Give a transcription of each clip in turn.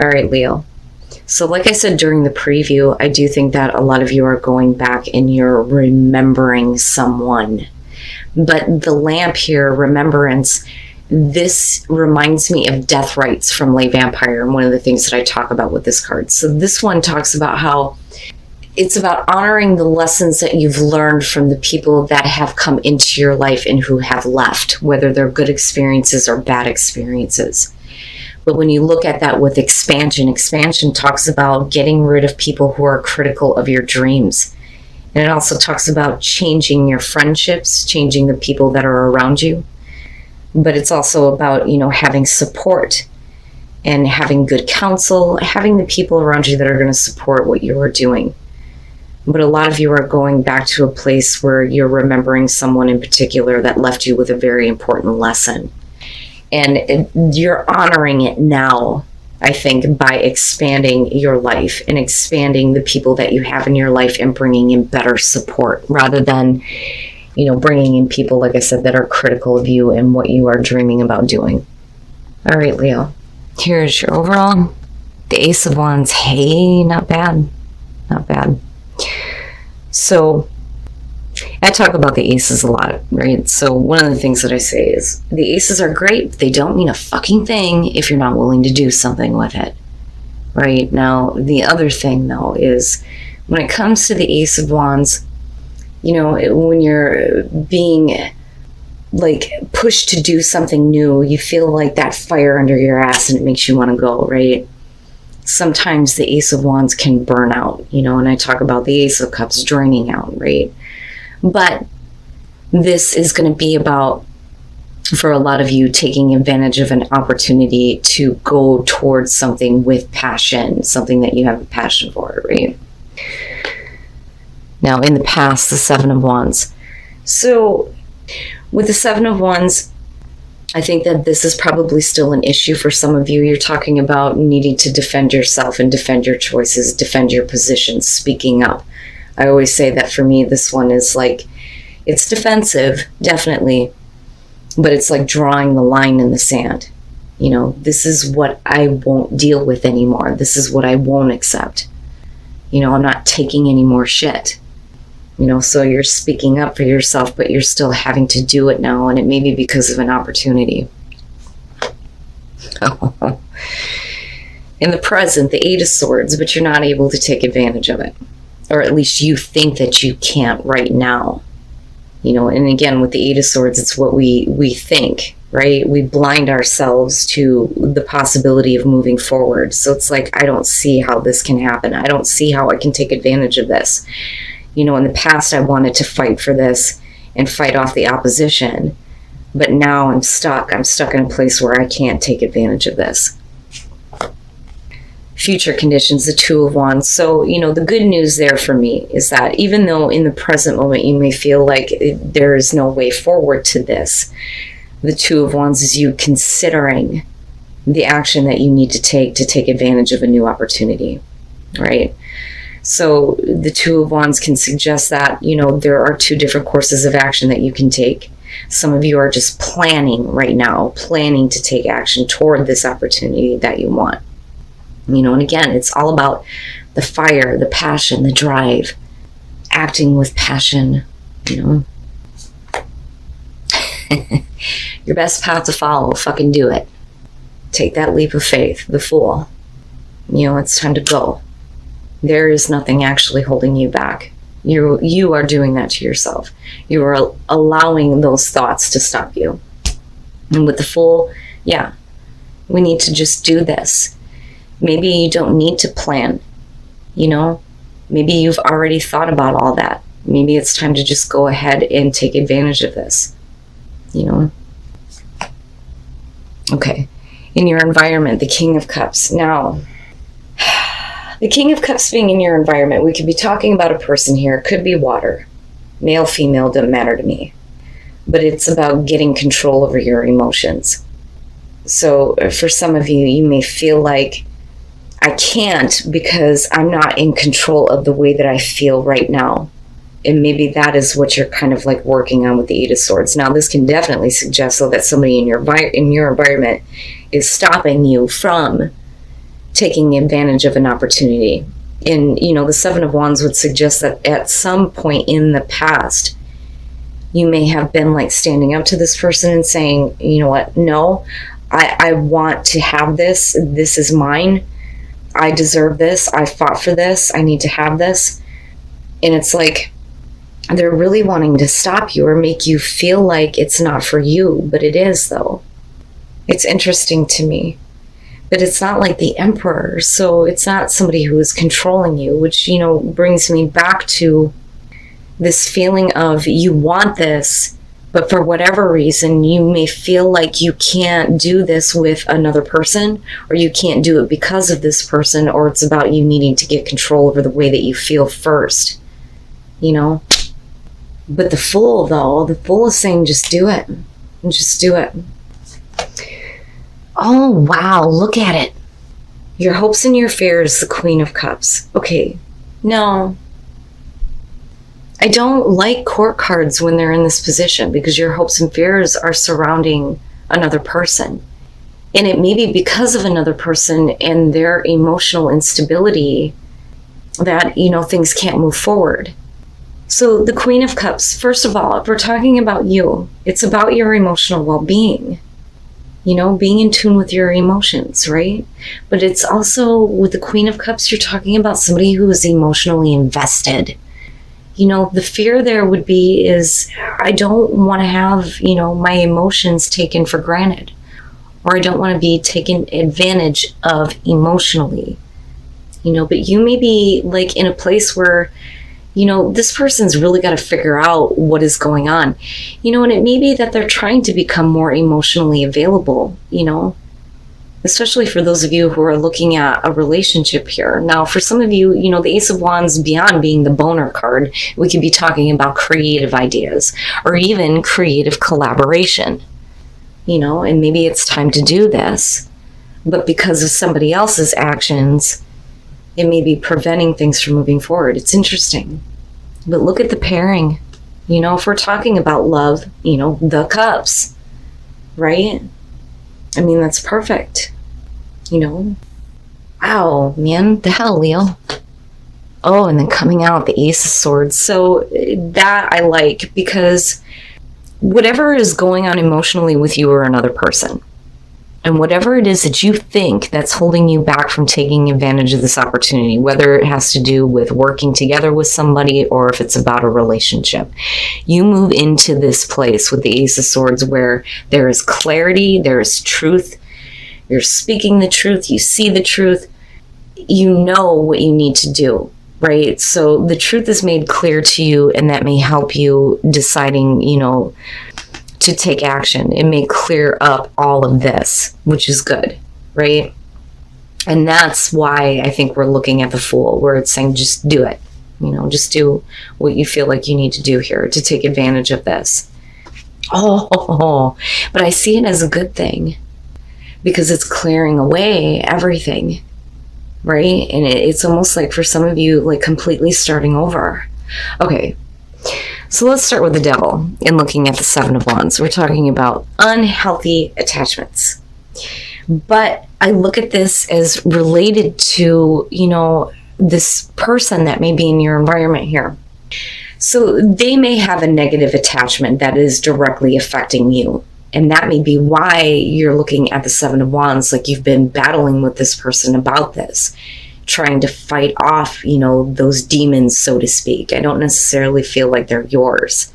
All right, Leo. So like I said during the preview, I do think that a lot of you are going back and you're remembering someone. But the lamp here, remembrance, this reminds me of death rites from Lay Vampire, and one of the things that I talk about with this card. So this one talks about how it's about honoring the lessons that you've learned from the people that have come into your life and who have left, whether they're good experiences or bad experiences. But when you look at that with expansion, expansion talks about getting rid of people who are critical of your dreams. And it also talks about changing your friendships, changing the people that are around you. But it's also about, having support and having good counsel, having the people around you that are going to support what you are doing. But a lot of you are going back to a place where you're remembering someone in particular that left you with a very important lesson. And you're honoring it now, I think, by expanding your life and expanding the people that you have in your life and bringing in better support rather than, bringing in people, like I said, that are critical of you and what you are dreaming about doing. All right, Leo, here's your overall. The Ace of Wands. Hey, not bad. Not bad. So I talk about the aces a lot, right? So one of the things that I say is the aces are great, but they don't mean a fucking thing if you're not willing to do something with it, right? Now, the other thing, though, is when it comes to the Ace of Wands, when you're being pushed to do something new, you feel like that fire under your ass and it makes you want to go, right? Sometimes the Ace of Wands can burn out, and I talk about the Ace of Cups draining out, right? But this is going to be about, for a lot of you, taking advantage of an opportunity to go towards something with passion, something that you have a passion for, right? Now, in the past, the Seven of Wands. So with the Seven of Wands, I think that this is probably still an issue for some of you. You're talking about needing to defend yourself and defend your choices, defend your positions, speaking up. I always say that for me, this one is it's defensive, definitely, but it's like drawing the line in the sand. This is what I won't deal with anymore. This is what I won't accept. I'm not taking any more shit. So you're speaking up for yourself, but you're still having to do it now, and it may be because of an opportunity. In the present, the Eight of Swords, but you're not able to take advantage of it. Or at least you think that you can't right now. And again, with the Eight of Swords, it's what we think, right? We blind ourselves to the possibility of moving forward. So it's like, I don't see how this can happen. I don't see how I can take advantage of this. In the past, I wanted to fight for this and fight off the opposition. But now I'm stuck. I'm stuck in a place where I can't take advantage of this. Future conditions, the Two of Wands. So, the good news there for me is that even though in the present moment you may feel like there is no way forward to this, the Two of Wands is you considering the action that you need to take advantage of a new opportunity, right? So the Two of Wands can suggest that, there are two different courses of action that you can take. Some of you are just planning right now, planning to take action toward this opportunity that you want. And again, it's all about the fire, the passion, the drive, acting with passion, Your best path to follow, fucking do it. Take that leap of faith, the Fool. It's time to go. There is nothing actually holding you back. You are doing that to yourself. You are allowing those thoughts to stop you. And with the Fool, we need to just do this. Maybe you don't need to plan, Maybe you've already thought about all that. Maybe it's time to just go ahead and take advantage of this, Okay. In your environment, the King of Cups. Now, the King of Cups being in your environment, we could be talking about a person here. It could be water. Male, female, doesn't matter to me. But it's about getting control over your emotions. So for some of you, you may feel like, I can't because I'm not in control of the way that I feel right now. And maybe that is what you're kind of working on with the Eight of Swords. Now, this can definitely suggest that somebody in your environment is stopping you from taking advantage of an opportunity. And, the Seven of Wands would suggest that at some point in the past, you may have been like standing up to this person and saying, you know what, no, I want to have this. This is mine. I deserve this. I fought for this. I need to have this. And it's like they're really wanting to stop you or make you feel like it's not for you, but it is, though. It's interesting to me. But it's not like the Emperor, so it's not somebody who is controlling you, which, brings me back to this feeling of you want this, but for whatever reason, you may feel like you can't do this with another person, or you can't do it because of this person, or it's about you needing to get control over the way that you feel first, But the Fool is saying, just do it. Just do it. Oh, wow, look at it. Your hopes and your fears, the Queen of Cups. Okay, no. I don't like court cards when they're in this position because your hopes and fears are surrounding another person. And it may be because of another person and their emotional instability that, things can't move forward. So the Queen of Cups, first of all, if we're talking about you, it's about your emotional well-being. Being in tune with your emotions, right? But it's also, with the Queen of Cups, you're talking about somebody who is emotionally invested. The fear there would be is, I don't want to have, my emotions taken for granted, or I don't want to be taken advantage of emotionally, but you may be like in a place where, this person's really got to figure out what is going on, and it may be that they're trying to become more emotionally available, especially for those of you who are looking at a relationship here. Now, for some of you, the Ace of Wands, beyond being the boner card, we could be talking about creative ideas or even creative collaboration, and maybe it's time to do this, but because of somebody else's actions, it may be preventing things from moving forward. It's interesting. But look at the pairing. If we're talking about love, the cups, right? I mean, that's perfect. Wow, man, the hell, Leo. Oh, and then coming out the Ace of Swords. So that I like, because whatever is going on emotionally with you or another person, and whatever it is that you think that's holding you back from taking advantage of this opportunity, whether it has to do with working together with somebody or if it's about a relationship, you move into this place with the Ace of Swords where there is clarity, there is truth, you're speaking the truth, you see the truth, you know what you need to do, right? So the truth is made clear to you, and that may help you deciding, to take action. It may clear up all of this, which is good, right? And that's why I think we're looking at the Fool, where it's saying, just do it. Just do what you feel like you need to do here to take advantage of this. Oh, but I see it as a good thing because it's clearing away everything, right? And it's almost like for some of you, like completely starting over. Okay. So let's start with the Devil and looking at the Seven of Wands. We're talking about unhealthy attachments. But I look at this as related to, this person that may be in your environment here. So they may have a negative attachment that is directly affecting you. And that may be why you're looking at the Seven of Wands, like you've been battling with this person about this, trying to fight off, those demons, so to speak. I don't necessarily feel like they're yours,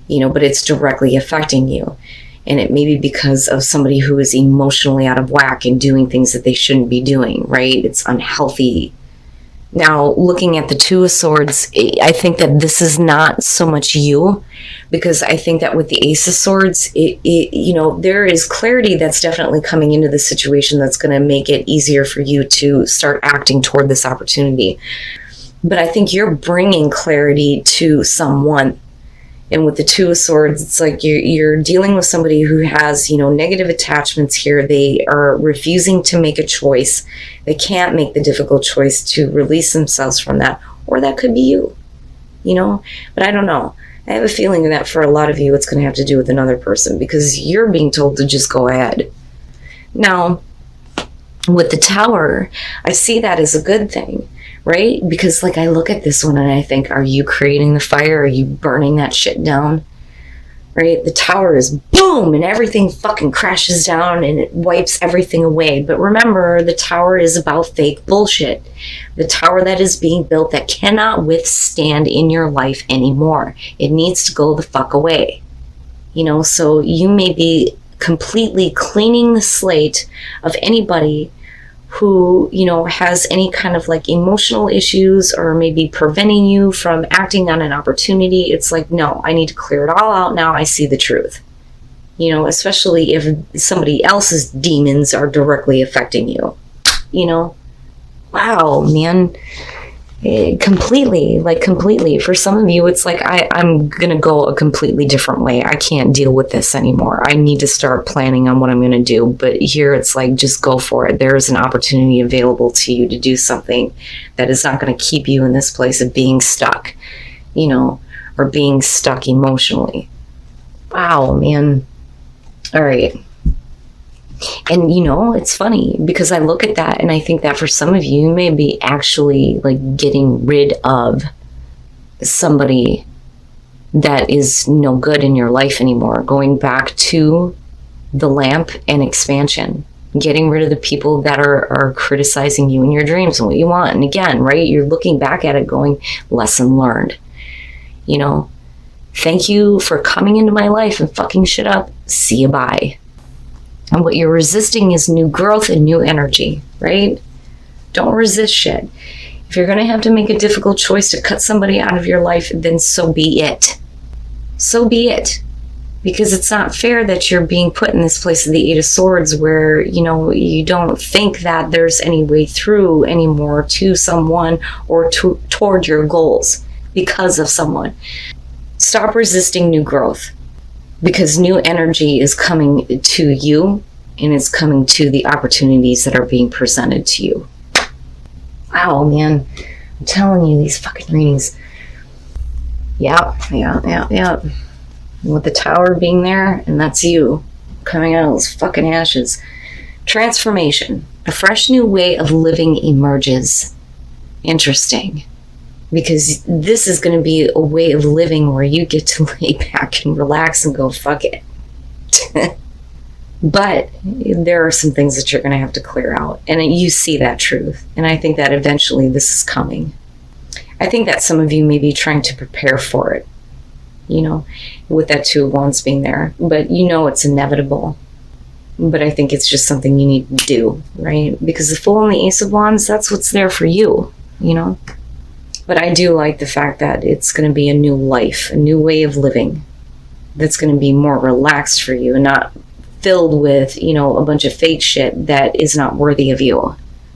but it's directly affecting you. And it may be because of somebody who is emotionally out of whack and doing things that they shouldn't be doing, right? It's unhealthy. Now, looking at the Two of Swords, I think that this is not so much you, because I think that with the Ace of Swords, there is clarity that's definitely coming into the situation that's going to make it easier for you to start acting toward this opportunity. But I think you're bringing clarity to someone. And with the Two of Swords, it's like you're dealing with somebody who has, negative attachments here. They are refusing to make a choice. They can't make the difficult choice to release themselves from that. Or that could be you, But I don't know. I have a feeling that for a lot of you, it's going to have to do with another person because you're being told to just go ahead. Now, With the Tower, I see that as a good thing, right? Because like I look at this one and I think, are you creating the fire? Are you burning that shit down? Right? The Tower is boom and everything fucking crashes down and it wipes everything away. But remember, the Tower is about fake bullshit. The tower that is being built that cannot withstand in your life anymore. It needs to go the fuck away. You know, so you may be completely cleaning the slate of anybody who, you know, has any kind of like emotional issues or maybe preventing you from acting on an opportunity. It's like, no, I need to clear it all out now. I see the truth. You know, especially if somebody else's demons are directly affecting you. You know, wow, man. Completely. For some of you, it's like, I'm going to go a completely different way. I can't deal with this anymore. I need to start planning on what I'm going to do. But here it's like, just go for it. There is an opportunity available to you to do something that is not going to keep you in this place of being stuck, you know, or being stuck emotionally. Wow, man. All right. And, you know, it's funny because I look at that and I think that for some of you, you may be actually like getting rid of somebody that is no good in your life anymore. Going back to the lamp and expansion, getting rid of the people that are criticizing you in your dreams and what you want. And again, right, you're looking back at it going, lesson learned. You know, thank you for coming into my life and fucking shit up. See you, bye. And what you're resisting is new growth and new energy, right? Don't resist shit. If you're going to have to make a difficult choice to cut somebody out of your life, then so be it. So be it. Because it's not fair that you're being put in this place of the Eight of Swords where, you know, you don't think that there's any way through anymore to someone or toward your goals because of someone. Stop resisting new growth. Because new energy is coming to you and it's coming to the opportunities that are being presented to you. Wow, man. I'm telling you, these fucking readings. Yeah. With the Tower being there, and that's you coming out of those fucking ashes. Transformation. A fresh new way of living emerges. Interesting. Because this is going to be a way of living where you get to lay back and relax and go, fuck it. But there are some things that you're going to have to clear out. And you see that truth. And I think that eventually this is coming. I think that some of you may be trying to prepare for it, you know, with that Two of Wands being there. But you know it's inevitable. But I think it's just something you need to do, right? Because the Fool and the Ace of Wands, that's what's there for you, you know? But I do like the fact that it's going to be a new life, a new way of living that's going to be more relaxed for you and not filled with, you know, a bunch of fake shit that is not worthy of you.